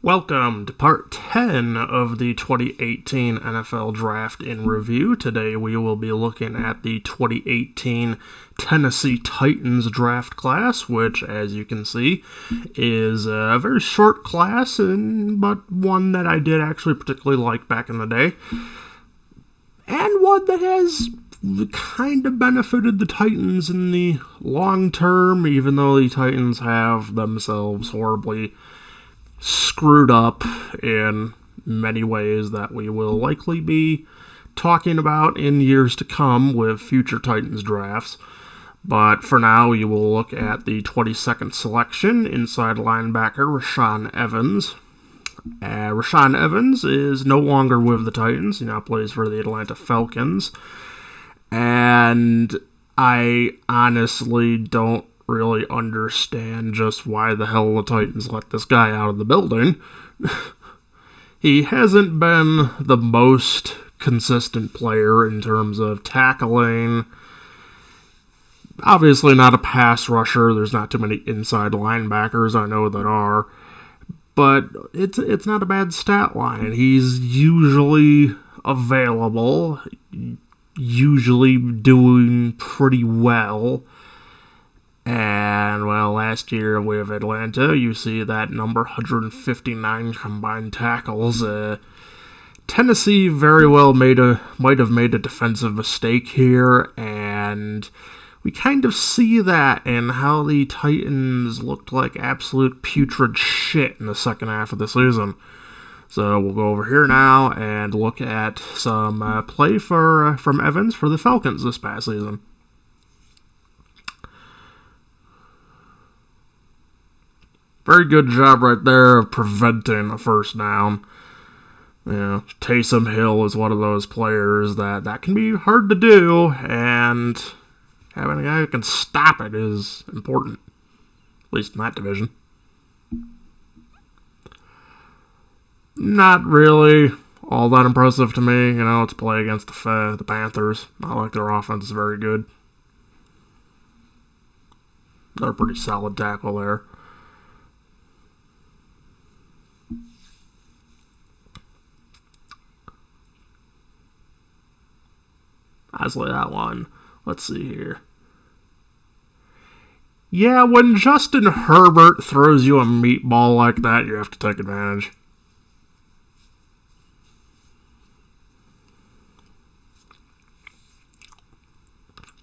Welcome to part 10 of the 2018 NFL Draft in Review. Today we will be looking at the 2018 Tennessee Titans draft class, which, as you can see, is a very short class, but one that I did actually particularly like back in the day, and one that has kind of benefited the Titans in the long term, even though the Titans have themselves horribly screwed up in many ways that we will likely be talking about in years to come with future Titans drafts. But for now, we will look at the 22nd selection, inside linebacker Rashaan Evans. Rashaan Evans is no longer with the Titans. He now plays for the Atlanta Falcons. And I honestly don't really understand just why the hell the Titans let this guy out of the building. He hasn't been the most consistent player in terms of tackling. Obviously not a pass rusher. There's not too many inside linebackers I know that are. But it's not a bad stat line. He's usually available, usually doing pretty well. And, well, last year with Atlanta, you see that number, 159 combined tackles. Tennessee very well might have made a defensive mistake here, and we kind of see that in how the Titans looked like absolute putrid shit in the second half of the season. So we'll go over here now and look at some play from Evans for the Falcons this past season. Very good job right there of preventing a first down. Taysom Hill is one of those players that can be hard to do, and having a guy who can stop it is important, at least in that division. Not really all that impressive to me. It's play against the Panthers. Not like their offense is very good. They're a pretty solid tackle there. Honestly, that one. Let's see here. Yeah, when Justin Herbert throws you a meatball like that, you have to take advantage.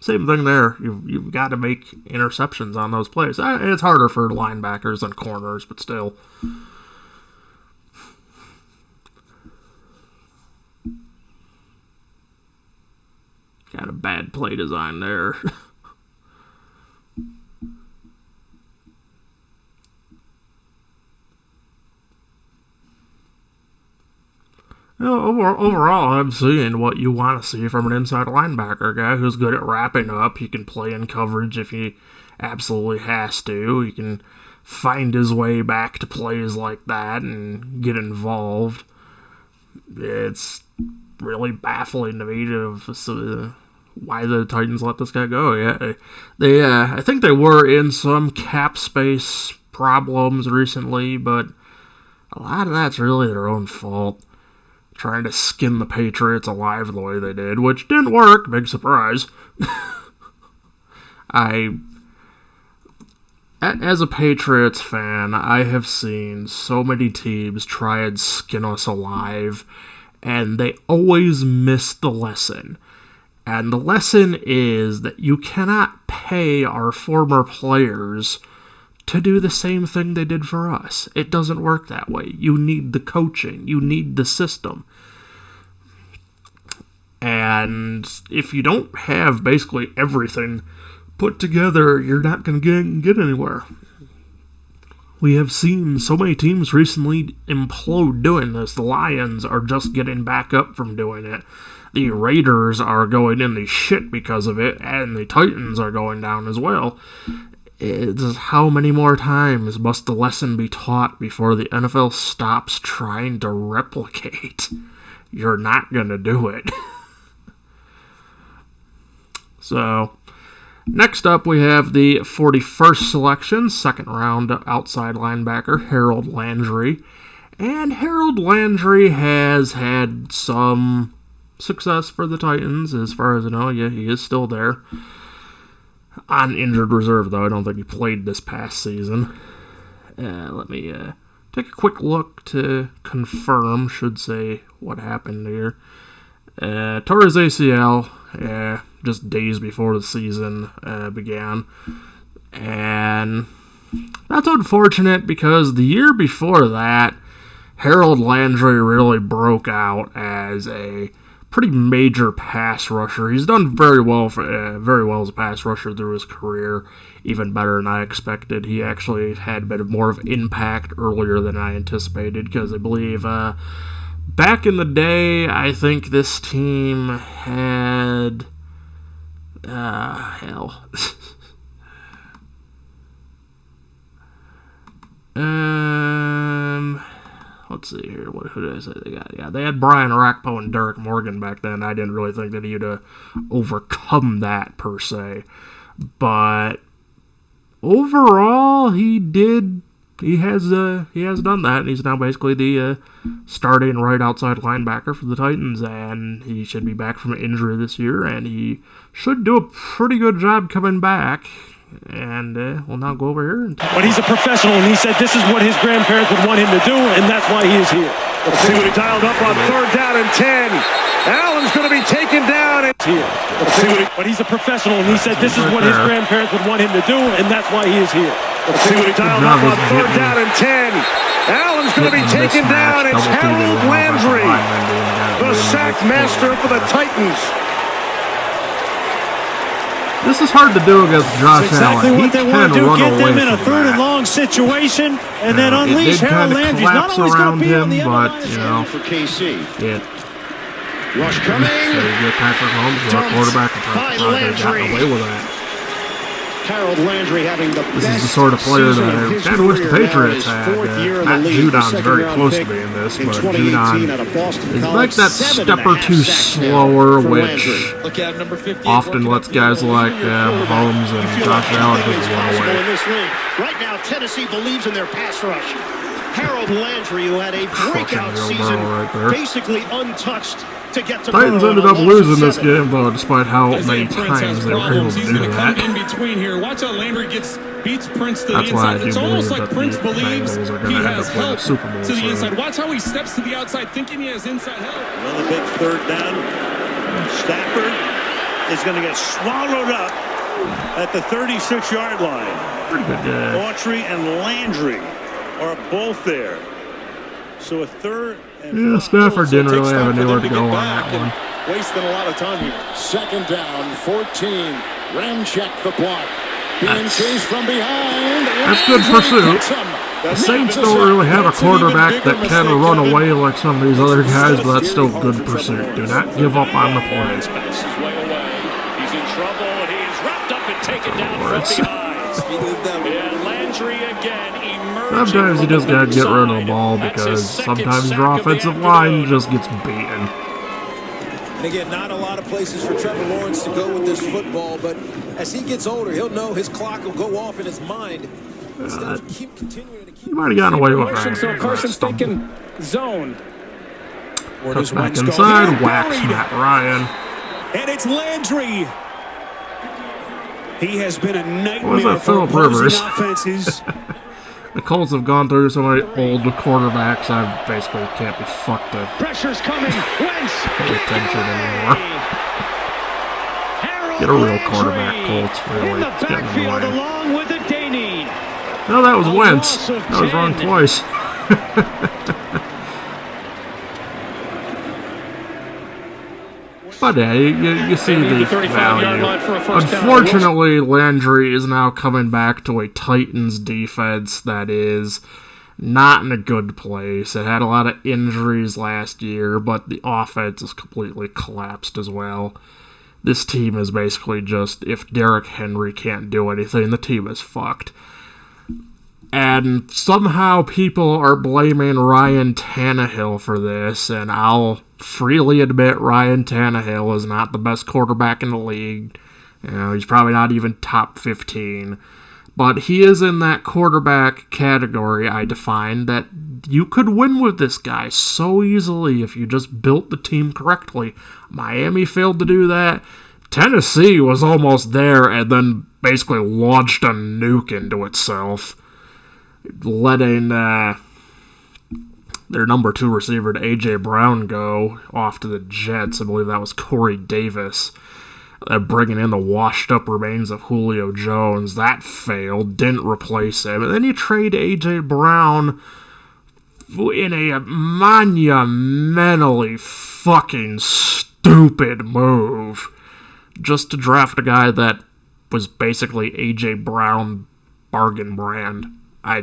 Same thing there. You've got to make interceptions on those plays. It's harder for linebackers than corners, but still. Got a bad play design there. Overall, I'm seeing what you want to see from an inside linebacker, guy who's good at wrapping up. He can play in coverage if he absolutely has to. He can find his way back to plays like that and get involved. It's really baffling to me why the Titans let this guy go. Yeah, I think they were in some cap space problems recently, but a lot of that's really their own fault. Trying to skin the Patriots alive the way they did, which didn't work. Big surprise. As a Patriots fan, I have seen so many teams try and skin us alive, and they always miss the lesson. And the lesson is that you cannot pay our former players to do the same thing they did for us. It doesn't work that way. You need the coaching. You need the system. And if you don't have basically everything put together, you're not going to get anywhere. We have seen so many teams recently implode doing this. The Lions are just getting back up from doing it. The Raiders are going in the shit because of it, and the Titans are going down as well. It's how many more times must the lesson be taught before the NFL stops trying to replicate? You're not going to do it. So, next up we have the 41st selection, second round outside linebacker, Harold Landry. And Harold Landry has had some success for the Titans, as far as I know. Yeah, he is still there. On injured reserve, though. I don't think he played this past season. Let me take a quick look to confirm, should say, what happened here. Tore his ACL just days before the season began. And that's unfortunate because the year before that, Harold Landry really broke out as a pretty major pass rusher. He's done very well as a pass rusher through his career, even better than I expected. He actually had a bit of more of impact earlier than I anticipated because I believe back in the day, I think this team had let's see here. Who did I say they got? Yeah, they had Brian Orakpo and Derek Morgan back then. I didn't really think that he'd overcome that per se, but overall, he did. He has done that, and he's now basically the starting right outside linebacker for the Titans, and he should be back from injury this year, and he should do a pretty good job coming back. And we'll now go over here. But he's a professional, and he said this is what his grandparents would want him to do, and that's why he is here. Let's see what he dialed up on 3rd down and 10. Allen's going to be taken down. And here. Let's see what but he's a professional, and he said this is what his grandparents would want him to do, and that's why he is here. Let's see what he dialed up on 3rd down and 10. Allen's going to be taken down. It's Harold Landry, the sack master for the Titans. This is hard to do against Josh exactly Allen. What they want to do, get them in a 3rd and long situation, and then unleash Harold Landry. He's not always going to be on the end of the line for KC. Yeah. Rush coming. So you get Patrick Mahomes, our quarterback, and probably got away with that. Harold Landry having the This is the sort of player that I kind of wish the Patriots had. Matt Judon's very close to being this, but Judon is like that step or two slower, which often lets guys like Mahomes and Josh Allen just run away. Right now, Tennessee believes in their pass rush. Harold Landry, who had a breakout season, basically untouched to get to Titans ended up losing this game, though, despite how many times they were able to do that. In between here. Watch how Landry beats Prince to the That's why I inside. do It's almost believe like that Prince the believes Bengals are gonna he end has up winning help the Super Bowl to the soon. inside. Watch how he steps to the outside thinking he has inside help. Another big 3rd down. Stafford is going to get swallowed up at the 36-yard line. Pretty good. Autry and Landry are both there. So a 3rd and Yeah, Stafford didn't really have anywhere to go on that one. Wasting a lot of time here. 2nd down, 14. Ramcheck the block. Being chased from behind. That's good pursuit. The Saints don't really have a quarterback that can run away like some of these other guys, but that's still good pursuit. Do not give up on the play. He's in trouble, and he's wrapped up and taken down from behind. And Landry again emerging. Sometimes you just gotta get rid of the ball because sometimes your offensive line just gets beaten. And again, not a lot of places for Trevor Lawrence to go with this football, but as he gets older, he'll know his clock will go off in his mind. Keep continuing to keep. You might have gotten away with that. So Carson's thinking zone. Cuts back inside, whacks Matt Ryan. And it's Landry. He has been a nightmare What was that, for Phillip opposing Rivers? offenses. The Colts have gone through so many old quarterbacks, I basically can't be fucked to Pressure's coming. Wentz. pay attention anymore. Get a real quarterback, Colts, really. It's getting in the way. Along with the Daney. No, that was Wentz. That was wrong twice. But yeah, you see the value. Unfortunately, Landry is now coming back to a Titans defense that is not in a good place. It had a lot of injuries last year, but the offense has completely collapsed as well. This team is basically just, if Derrick Henry can't do anything, the team is fucked. And somehow people are blaming Ryan Tannehill for this, and I'll freely admit Ryan Tannehill is not the best quarterback in the league. You know, he's probably not even top 15. But he is in that quarterback category I defined that you could win with this guy so easily if you just built the team correctly. Miami failed to do that. Tennessee was almost there and then basically launched a nuke into itself, letting their number 2 receiver, to A.J. Brown, go off to the Jets. I believe that was Corey Davis. Bringing in the washed-up remains of Julio Jones. That failed. Didn't replace him. And then you trade A.J. Brown in a monumentally fucking stupid move just to draft a guy that was basically A.J. Brown bargain brand. I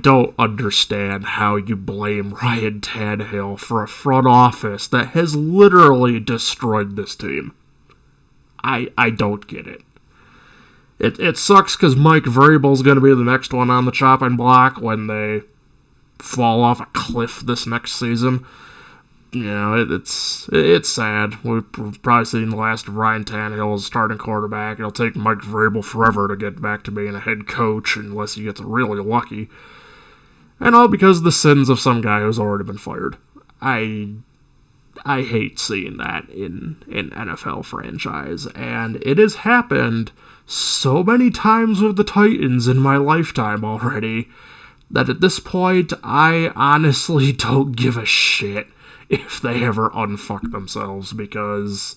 don't understand how you blame Ryan Tannehill for a front office that has literally destroyed this team. I don't get it. It sucks because Mike Vrabel's going to be the next one on the chopping block when they fall off a cliff this next season. You know, it's sad. We've probably seen the last of Ryan Tannehill as starting quarterback. It'll take Mike Vrabel forever to get back to being a head coach unless he gets really lucky. And all because of the sins of some guy who's already been fired. I hate seeing that in an NFL franchise, and it has happened so many times with the Titans in my lifetime already that at this point I honestly don't give a shit if they ever unfuck themselves, because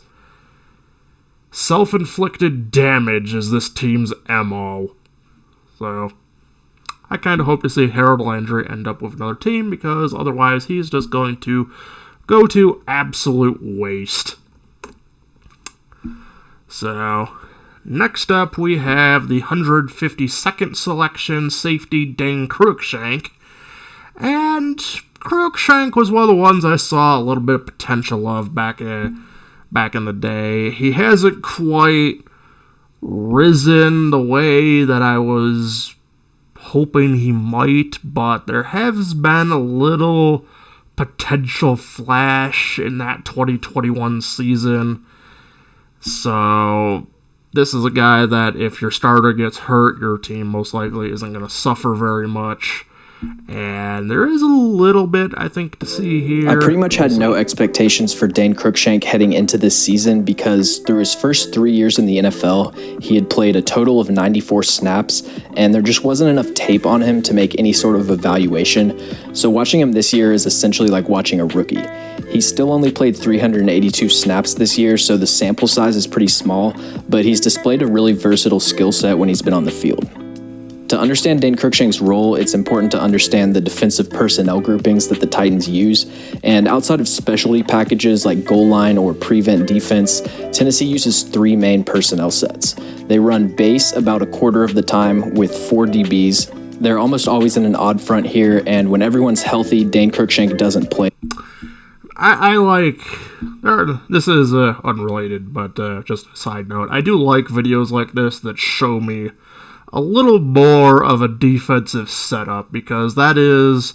self-inflicted damage is this team's MO. So I kind of hope to see Harold Landry end up with another team, because otherwise he's just going to go to absolute waste. So next up we have the 152nd selection safety Dane Cruikshank. And Cruikshank was one of the ones I saw a little bit of potential of back in the day. He hasn't quite risen the way that I was hoping he might, but there has been a little potential flash in that 2021 season. So this is a guy that if your starter gets hurt, your team most likely isn't going to suffer very much. And there is a little bit, I think, to see here. I pretty much had no expectations for Dane Cruikshank heading into this season because through his first 3 years in the NFL, he had played a total of 94 snaps, and there just wasn't enough tape on him to make any sort of evaluation. So watching him this year is essentially like watching a rookie. He still only played 382 snaps this year, so the sample size is pretty small, but he's displayed a really versatile skill set when he's been on the field. To understand Dane Cruikshank's role, it's important to understand the defensive personnel groupings that the Titans use, and outside of specialty packages like goal line or prevent defense, Tennessee uses 3 main personnel sets. They run base about a quarter of the time with 4 DBs. They're almost always in an odd front here, and when everyone's healthy, Dane Cruikshank doesn't play. I like, this is unrelated, but just a side note, I do like videos like this that show me a little more of a defensive setup, because that is,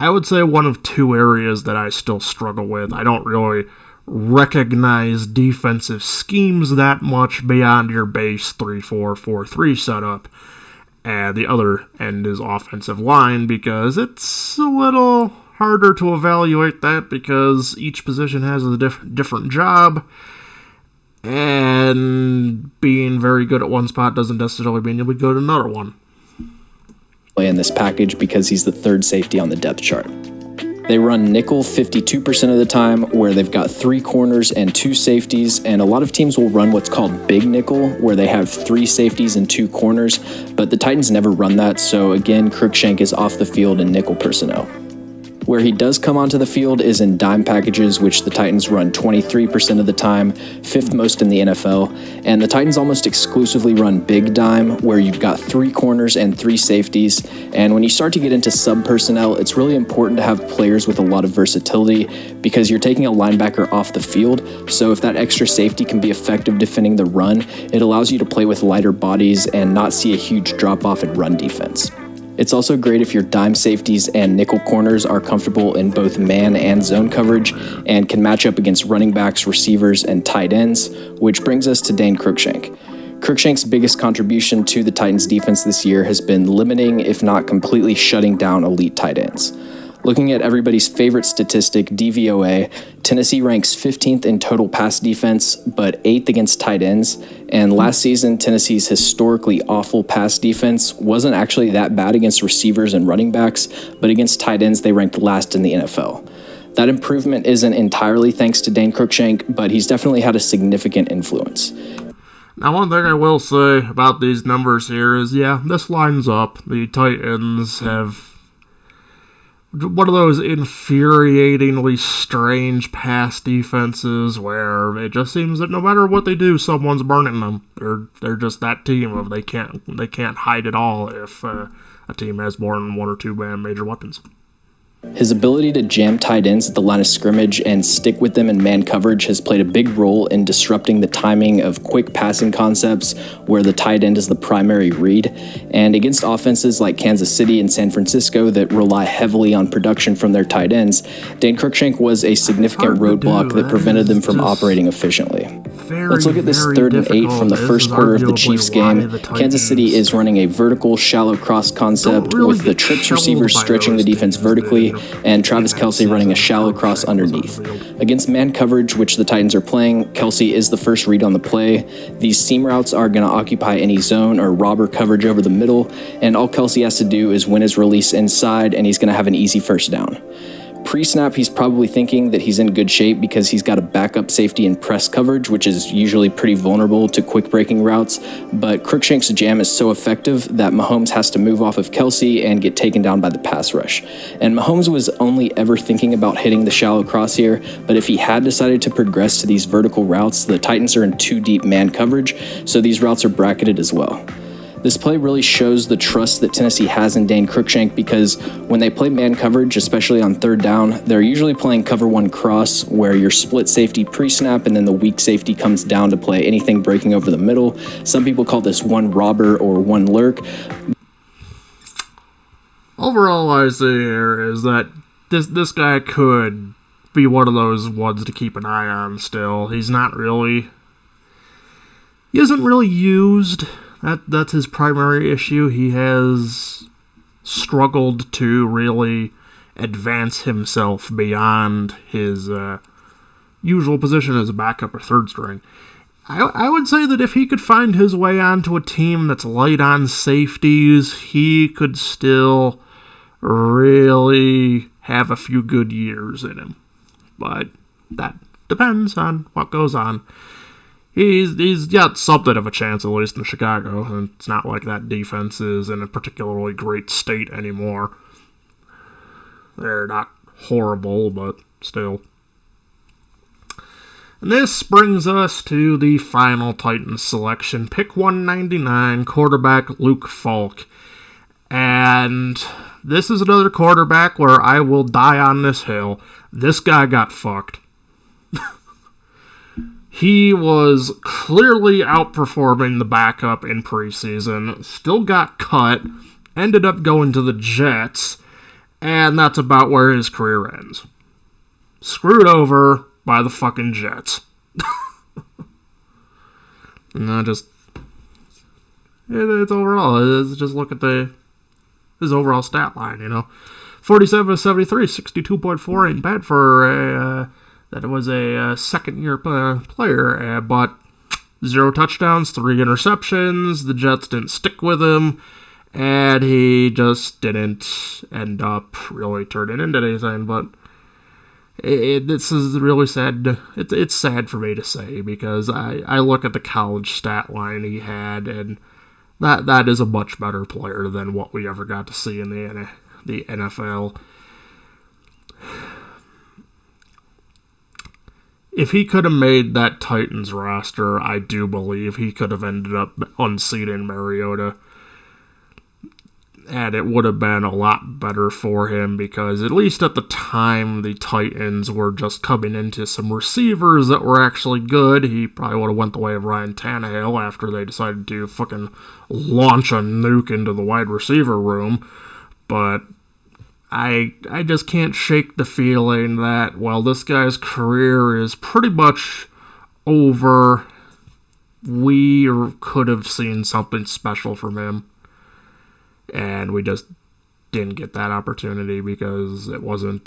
I would say, one of 2 areas that I still struggle with. I don't really recognize defensive schemes that much beyond your base 3-4-4-3 setup. And the other end is offensive line, because it's a little harder to evaluate that because each position has a different job. And being very good at one spot doesn't necessarily mean you'll be good at another one. In this package because he's the 3rd safety on the depth chart. They run nickel 52% of the time, where they've got 3 corners and 2 safeties, and a lot of teams will run what's called big nickel, where they have 3 safeties and 2 corners, but the Titans never run that, so again, Cruikshank is off the field in nickel personnel. Where he does come onto the field is in dime packages, which the Titans run 23% of the time, 5th most in the NFL, and the Titans almost exclusively run big dime, where you've got 3 corners and 3 safeties, and when you start to get into sub-personnel, it's really important to have players with a lot of versatility, because you're taking a linebacker off the field, so if that extra safety can be effective defending the run, it allows you to play with lighter bodies and not see a huge drop-off in run defense. It's also great if your dime safeties and nickel corners are comfortable in both man and zone coverage and can match up against running backs, receivers, and tight ends, which brings us to Dane Cruikshank. Cruikshank's biggest contribution to the Titans defense this year has been limiting, if not completely shutting down elite tight ends. Looking at everybody's favorite statistic, DVOA, Tennessee ranks 15th in total pass defense, but 8th against tight ends. And last season, Tennessee's historically awful pass defense wasn't actually that bad against receivers and running backs, but against tight ends, they ranked last in the NFL. That improvement isn't entirely thanks to Dane Cruikshank, but he's definitely had a significant influence. Now, one thing I will say about these numbers here is, yeah, this lines up. The Titans have one of those infuriatingly strange pass defenses where it just seems that no matter what they do, someone's burning them. They're just that team of they can't hide it all if a team has more than one or two major weapons. His ability to jam tight ends at the line of scrimmage and stick with them in man coverage has played a big role in disrupting the timing of quick passing concepts where the tight end is the primary read. And against offenses like Kansas City and San Francisco that rely heavily on production from their tight ends, Dane Cruikshank was a significant roadblock that prevented them from operating efficiently. Let's look at this 3rd and 8 from the first quarter of the Chiefs game. Kansas City is running a vertical, shallow cross concept with the trips receivers stretching the defense vertically and Travis Kelce running a shallow cross underneath. Against man coverage, which the Titans are playing, Kelce is the first read on the play. These seam routes are going to occupy any zone or robber coverage over the middle, and all Kelce has to do is win his release inside, and he's going to have an easy first down. Pre-snap, he's probably thinking that he's in good shape because he's got a backup safety in press coverage, which is usually pretty vulnerable to quick breaking routes, but Cruikshank's jam is so effective that Mahomes has to move off of Kelce and get taken down by the pass rush. And Mahomes was only ever thinking about hitting the shallow cross here, but if he had decided to progress to these vertical routes, the Titans are in too deep man coverage, so these routes are bracketed as well. This play really shows the trust that Tennessee has in Dane Cruikshank because when they play man coverage, especially on 3rd down, they're usually playing cover 1 cross where your split safety pre-snap and then the weak safety comes down to play anything breaking over the middle. Some people call this one robber or one lurk. Overall, I see here is that this guy could be one of those ones to keep an eye on still. He isn't really used. That's his primary issue. He has struggled to really advance himself beyond his usual position as a backup or 3rd string. I would say that if he could find his way onto a team that's light on safeties, he could still really have a few good years in him. But that depends on what goes on. He's got something of a chance, at least in Chicago, and it's not like that defense is in a particularly great state anymore. They're not horrible, but still. And this brings us to the final Titans selection. Pick 199, quarterback Luke Falk. And this is another quarterback where I will die on this hill. This guy got fucked. He was clearly outperforming the backup in preseason, still got cut, ended up going to the Jets, and that's about where his career ends. Screwed over by the fucking Jets. And it's overall, just look at his overall stat line, 47 of 73, 62.4 ain't bad for that was a second-year player, but 0 touchdowns, 3 interceptions. The Jets didn't stick with him, and he just didn't end up really turning into anything. But this is really sad. It's sad for me to say because I look at the college stat line he had, and that is a much better player than what we ever got to see in the NFL. If he could have made that Titans roster, I do believe he could have ended up unseating Mariota. And it would have been a lot better for him because at least at the time, the Titans were just coming into some receivers that were actually good. He probably would have went the way of Ryan Tannehill after they decided to fucking launch a nuke into the wide receiver room. But I just can't shake the feeling that, well, this guy's career is pretty much over. we could have seen something special from him, and we just didn't get that opportunity because it wasn't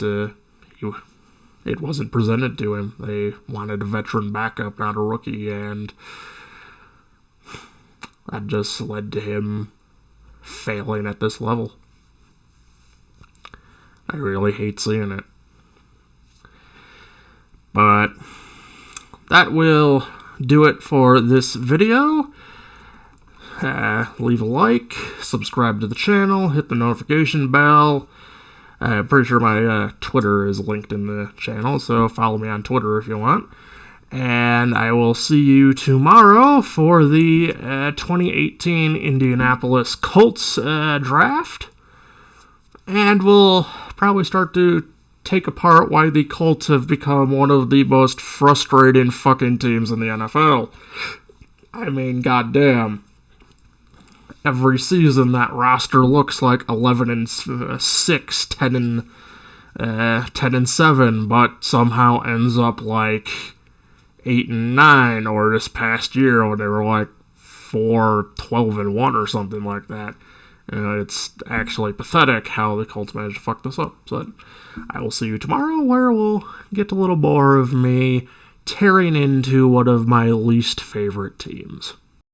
presented to him. They wanted a veteran backup, not a rookie, and that just led to him failing at this level. I really hate seeing it. But that will do it for this video. Leave a like, subscribe to the channel, hit the notification bell. I'm pretty sure my Twitter is linked in the channel, so follow me on Twitter if you want. And I will see you tomorrow for the 2018 Indianapolis Colts draft. And we'll probably start to take apart why the Colts have become one of the most frustrating fucking teams in the NFL. I mean, goddamn. Every season that roster looks like 11-6, 10-7, but somehow ends up like 8-9, or this past year when they were like 4-12-1 or something like that. It's actually pathetic how the Colts managed to fuck this up. So I will see you tomorrow, where we'll get a little more of me tearing into one of my least favorite teams.